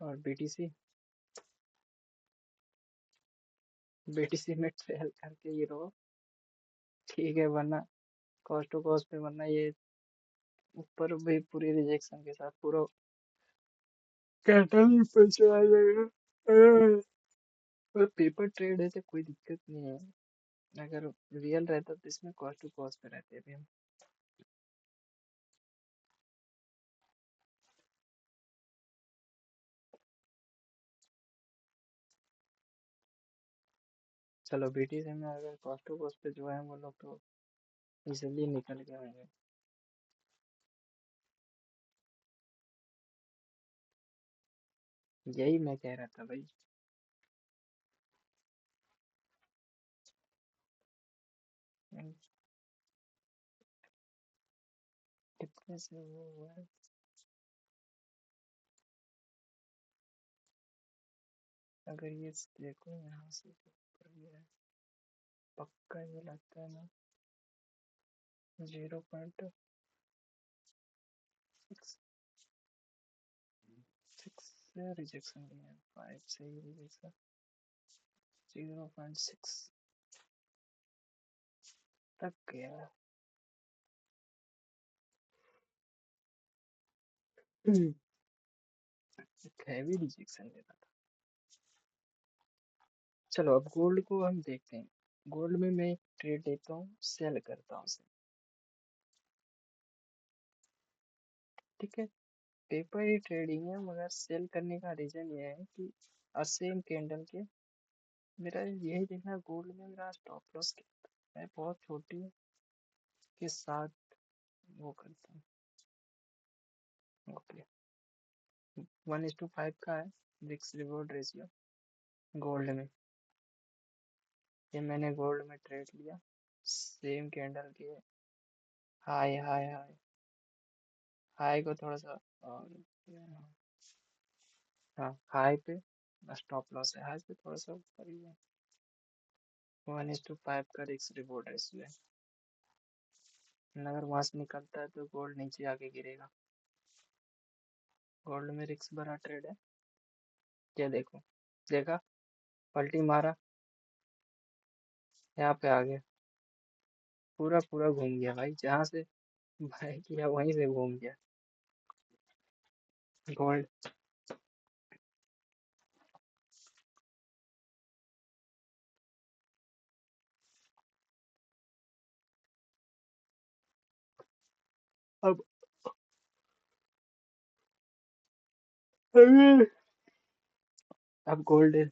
और बीटीसी, बीटीसी में ट्रेल करके ही रहो, ठीक है, वरना कॉस्ट टू कॉस्ट पे, वरना ये ऊपर भी पूरी रिजेक्शन के साथ पूरा कैटल ही ऊपर चला जाएगा। और पेपर ट्रेड है तो कोई दिक्कत नहीं है, अगर रियल रहता तो इसमें कॉस्ट टू कॉस्ट पे रहते अभी हम। चलो बीटीसी में अगर कॉस्ट टू कॉस्ट पे जो है वो लोग तो इजिली निकल गए होंगे। यही मैं कह रहा था भाई। कितने से वो हुआ है, अगर ये देखो यहाँ से तो ऊपर गया है, पक्का ये लगता है ना 0.667 से रिजेक्शन लिया, 5 से ही रिजेक्शन, 0.6 तक गया। हैवी रिजेक्शन लेना था। चलो अब गोल्ड को हम देखते हैं। गोल्ड में मैं एक ट्रेड लेता हूँ, सेल करता हूँ उसे। ठीक है, पेपर ही ट्रेडिंग है, मगर सेल करने का रीजन ये है कि सेम कैंडल के मेरा यही देखना है, गोल्ड में मेरा स्टॉप लॉस कितना है, बहुत छोटी के साथ वो करता हूँ। ओके, 1:5 का है रिस्क रिवॉर्ड रेशियो गोल्ड में। ये मैंने गोल्ड में ट्रेड लिया, सेम कैंडल के हाई हाई हाई हाई को थोड़ा सा और, हाँ हाई पे स्टॉप लॉस है, हाई पे थोड़ा सा ऊपर ही है। 1:5 का रिस्क रिवॉर्ड रेशियो है। अगर वहां से निकलता है तो गोल्ड नीचे आके गिरेगा। गोल्ड में रिस्क भरा ट्रेड है। क्या देखो, देखा, पलटी मारा, यहाँ पे आ गया, पूरा पूरा घूम गया भाई, जहाँ से बाय किया वहीं से घूम गया गोल्ड। अब अब गोल्ड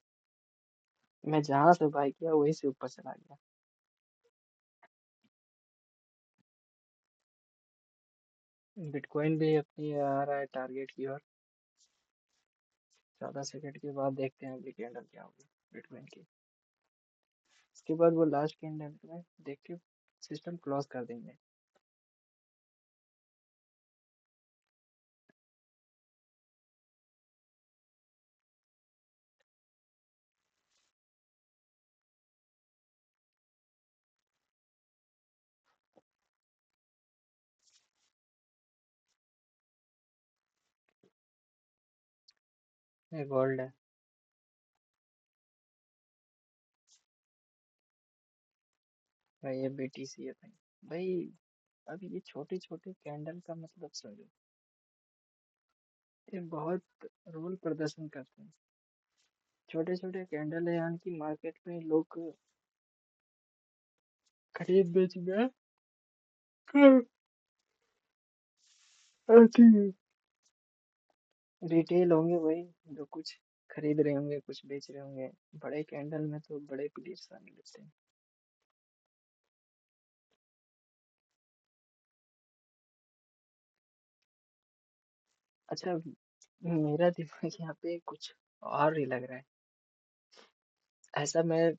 मैं जहाँ से बाय किया वहीं से ऊपर चला गया। बिटकॉइन भी अपनी आ रहा है टारगेट की ओर। 14 सेकंड के बाद देखते हैं अगली कैंडल क्या होगी बिटकॉइन की। इसके बाद वो लास्ट कैंडल में देख के सिस्टम क्लोज कर देंगे। ये गोल्ड है भाई, ये बीटीसी है भाई। भाई अब ये छोटे छोटे कैंडल का मतलब समझो, ये बहुत रोल प्रदर्शन करते हैं। छोटे छोटे कैंडल है, यानी कि मार्केट में लोग खरीद बेच में आती है। रिटेल होंगे वही जो कुछ खरीद रहे होंगे, कुछ बेच रहे होंगे। बड़े कैंडल में तो बड़े प्लेयर्स आने लगते हैं। अच्छा, मेरा दिमाग यहाँ पे कुछ और ही लग रहा है। ऐसा मैं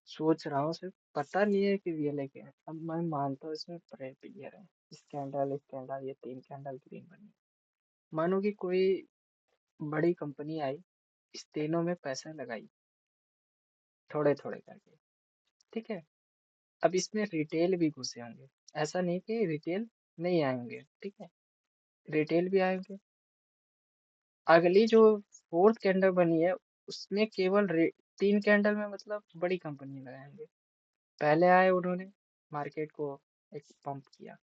सोच रहा हूँ, सिर्फ पता नहीं है कि रियल है क्या। अब मैं मानता हूँ इसमें प्लेयर है, इस कैंडल ये 3 कैंडल ग्रीन बनी। मानो कि कोई बड़ी कंपनी आई, इस तीनों में पैसा लगाई, थोड़े थोड़े करके। ठीक है, अब इसमें रिटेल भी घुसे होंगे। ऐसा नहीं कि रिटेल नहीं आएंगे, ठीक है, रिटेल भी आएंगे। अगली जो 4th कैंडल बनी है, उसमें केवल 3 कैंडल में मतलब बड़ी कंपनी लगाएंगे। पहले आए उन्होंने मार्केट को एक पंप किया,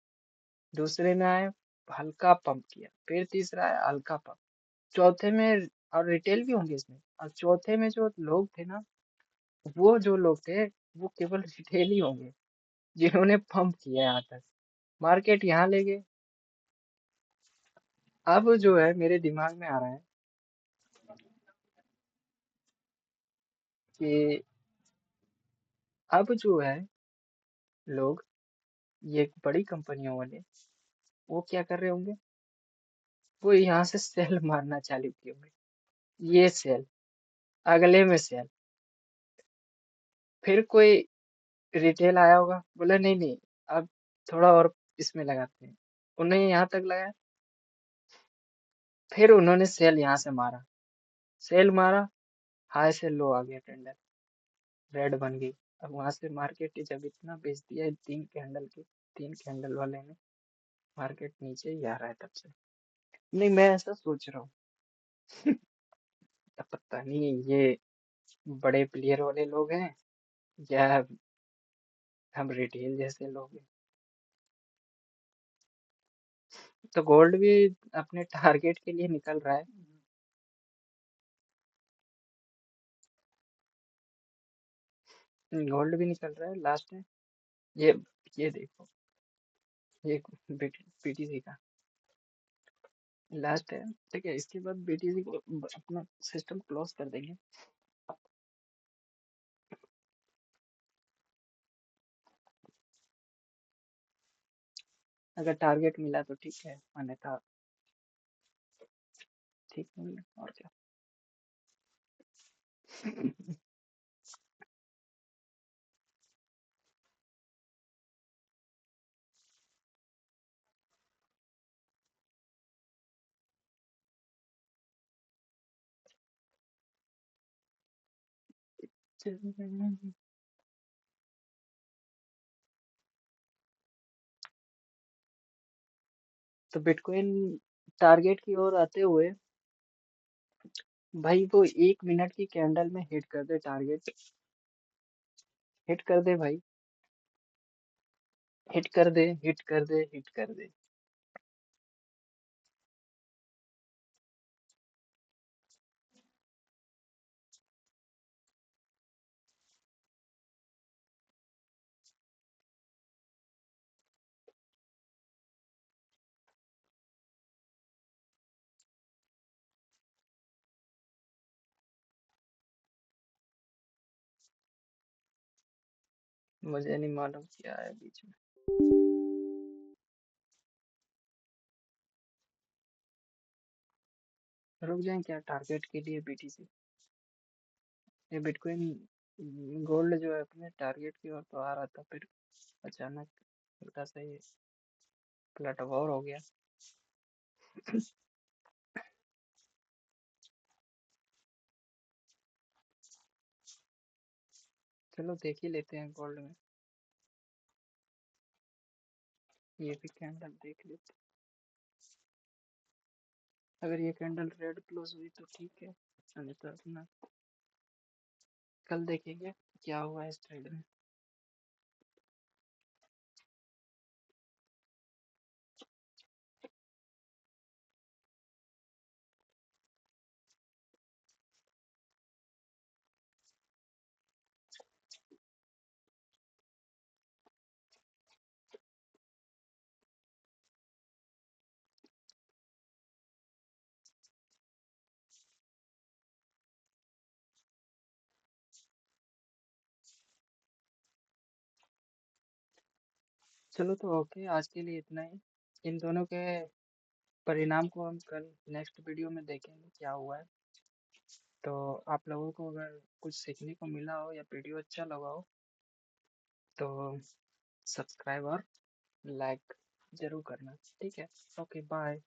दूसरे में आए हल्का पंप किया, फिर तीसरा आया हल्का पंप, चौथे में, और रिटेल भी होंगे इसमें, और चौथे में जो लोग थे ना, वो जो लोग थे वो केवल रिटेल ही होंगे जिन्होंने पंप किया यहाँ तक, मार्केट यहाँ ले गए। अब जो है मेरे दिमाग में आ रहा है कि अब जो है लोग, ये बड़ी कंपनियों वाले, वो क्या कर रहे होंगे, वो यहाँ से सेल मारना चालू किए होंगे। ये सेल, अगले में सेल, फिर कोई रिटेल आया होगा, बोला नहीं नहीं, अब थोड़ा और इसमें लगाते हैं, उन्हें यहाँ तक लगाया, फिर उन्होंने सेल यहाँ से मारा, सेल मारा, हाई से लो आ गया टेंडर, रेड बन गई। अब वहां से मार्केट जब इतना बेच दिया 3 कैंडल के, 3 कैंडल वाले ने, मार्केट नीचे ही आ रहा है तब से। नहीं, मैं ऐसा सोच रहा हूँ। अब पता नहीं ये बड़े प्लेयर वाले लोग हैं या हम रिटेल जैसे लोग हैं। तो गोल्ड भी अपने टारगेट के लिए निकल रहा है। गोल्ड भी निकल रहा है लास्ट में। ये ये देखो, ये बीटीसी का लास्ट है। ठीक है, इसके बाद बीटीसी को अपना सिस्टम क्लोज कर देंगे। अगर टारगेट मिला तो ठीक है, अन्यथा ठीक नहीं है, और क्या। तो बिटकॉइन टारगेट की ओर आते हुए भाई वो 1 मिनट की कैंडल में हिट कर दे टारगेट। हिट कर दे भाई, हिट कर दे, हिट कर दे, हिट कर दे। मुझे नहीं मालूम क्या है बीच में। रुक जाए क्या टारगेट के लिए बीटीसी? ये बिटकॉइन गोल्ड जो है अपने टारगेट की ओर तो आ रहा था, फिर अचानक हल्का सा ये प्लेटफॉर्म हो गया। चलो देख ही लेते हैं गोल्ड में। ये भी कैंडल देख लेते हैं। अगर ये कैंडल रेड क्लोज हुई तो ठीक है, नहीं तो अपना कल देखेंगे क्या हुआ इस ट्रेड में। चलो तो ओके, आज के लिए इतना ही। इन दोनों के परिणाम को हम कल नेक्स्ट वीडियो में देखेंगे क्या हुआ है। तो आप लोगों को अगर कुछ सीखने को मिला हो या वीडियो अच्छा लगा हो तो सब्सक्राइब और लाइक जरूर करना। ठीक है, ओके बाय।